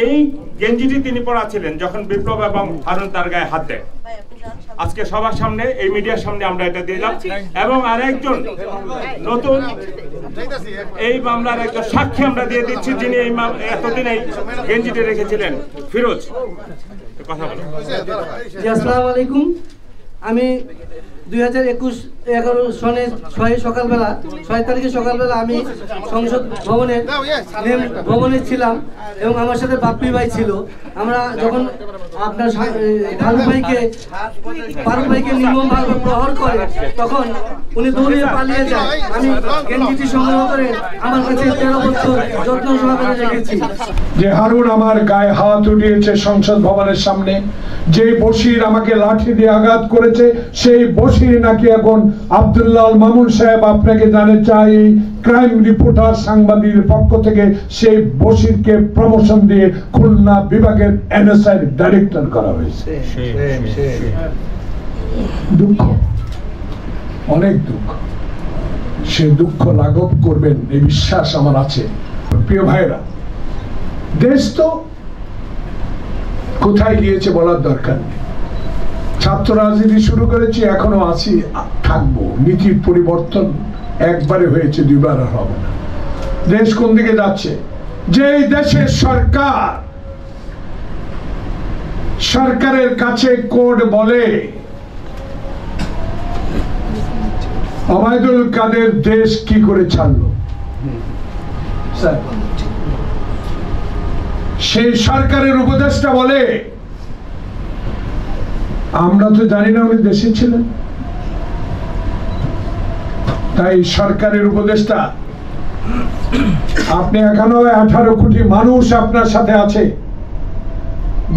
এই গেঞ্জিটি তিনি পরা ছিলেন যখন বিপ্লব এবং হারুন তার গায়ে হাত দেয়। আজকে সবার সামনে, এই মিডিয়ার সামনে আমরা এটা দিলাম। এবং আরেকজন নতুন এই মামলার একজন সাক্ষী আমরা দিয়ে দিচ্ছি, যিনি এই এতদিন এই গেঞ্জিটি রেখেছিলেন, ফিরোজ। কথা বলো। আসসালামু আলাইকুম। আমি 2011 সনের 6 তারিখে সকালবেলা আমি সংসদ ভবনে ছিলাম এবং আমার সাথে বাপ্পি ভাই ছিল। আমরা যখন আপনার ফারুক ভাইকে নির্মমভাবে প্রহার করে তখন উনি দৌড়িয়ে পালিয়ে যায়। আমি গেঞ্জিটি সংগ্রহ করে আমার কাছে 13 বছর যত্ন সহকারে রেখেছি। যে হারুন আমার গায়ে হাত উঠিয়েছে সংসদ ভবনের সামনে, যে বশির আমাকে লাঠি দিয়ে আঘাত করেছে, সেই বশির নাকি এখন আব্দুল্লাহ মামুন সাহেব আপনাকে জানে চাই ক্রাইম রিপোর্টার সাংবাদিকের পক্ষ থেকে সেই বশিরকে প্রমোশন দিয়ে খুলনা বিভাগের এনএসআই ডাইরেক্টর করা হয়েছে। দুঃখ, অনেক দুঃখ। সে দুঃখ লাঘব করবেন এই বিশ্বাস আমার আছে। প্রিয় ভাইরা, দেশ তো কোথায় গিয়েছে বলার দরকার নেই। ছাত্র রাজনীতি শুরু করেছি, এখনো আছি, থাকবো। নীতির পরিবর্তন একবারে হয়েছে, দুইবার আর হবে না। দেশ কোন দিকে যাচ্ছে? যে দেশের সরকারের কাছে কোড বলে ওবায়দুল কাদের দেশ কি করে ছাড়লো, সেই সরকারের উপদেষ্টা বলে আমরা তো জানি না উনি দেশে ছিলেন। তাই সরকারের উপদেষ্টা, আপনি এখনো 18 কোটি মানুষ আপনার সাথে আছে।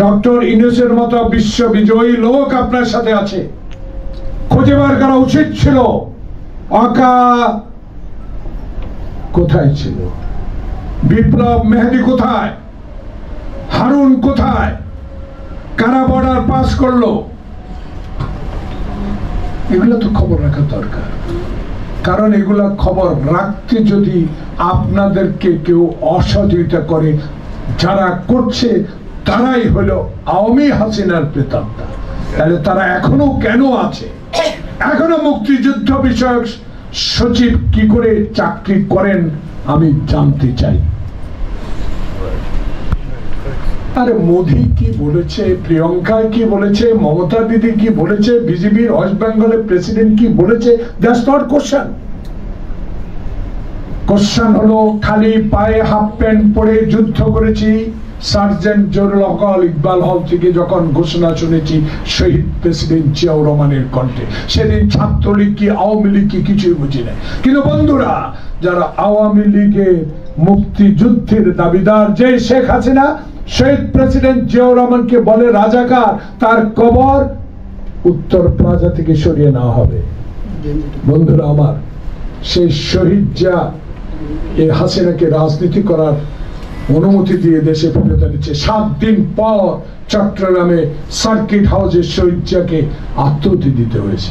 ডক্টর ইউনূসের মতো বিশ্ববিজয়ী লোক আপনার সাথে আছে। খুঁজে বার করা উচিত ছিল আকা কোথায় ছিল, বিপ্লব মেহেদী কোথায়, হারুন কোথায়, কারা বর্ডার পাস করলো। এগুলো তো খবর রাখা দরকার, কারণ এগুলা খবর রাখতে যদি আপনাদেরকে কেউ অসহযোগিতা করে, যারা করছে তারাই হলো আওয়ামী হাসিনার প্রেতাত্মা। তাহলে তারা এখনো কেন আছে? এখনো মুক্তিযুদ্ধ বিষয়ক সচিব কি করে চাকরি করেন আমি জানতে চাই। আরে মোদি কি বলেছে, প্রিয়ঙ্কা কি বলেছে, মমতা দিদি কি বলেছে, বিজেপির ওয়েস্ট বেঙ্গলের প্রেসিডেন্ট কি বলেছে, দ্যাটস নট কোশ্চেন। কোশ্চেন হলো খালি পায়ে হাফ প্যান্ট পরে যুদ্ধ করেছি। সার্জেন্ট জরুল হক ইকবাল হল থেকে যখন ঘোষণা শুনেছি শহীদ প্রেসিডেন্ট জিয়াউর রহমানের কণ্ঠে, সেদিন ছাত্রলীগ কি আওয়ামী লীগ কি কিছুই বুঝি নাই। কিন্তু বন্ধুরা, যারা আওয়ামী লীগের মুক্তিযুদ্ধের দাবিদার, যে শেখ হাসিনা শহীদ প্রেসিডেন্ট জিয়াউর রহমানকে বলে রাজাকার, তার কবর উত্তর প্লাজা থেকে সরিয়ে নেওয়া হবে। বন্ধুরা আমার, সেই শহীদ জিয়া এই হাসিনাকে রাজনীতি করার অনুমতি দিয়ে দেশে ফেরত এনেছে। 7 দিন পর চট্টগ্রামে সার্কিট হাউসে শহীদ জিয়াকে আত্মহত্যা দিতে হয়েছে।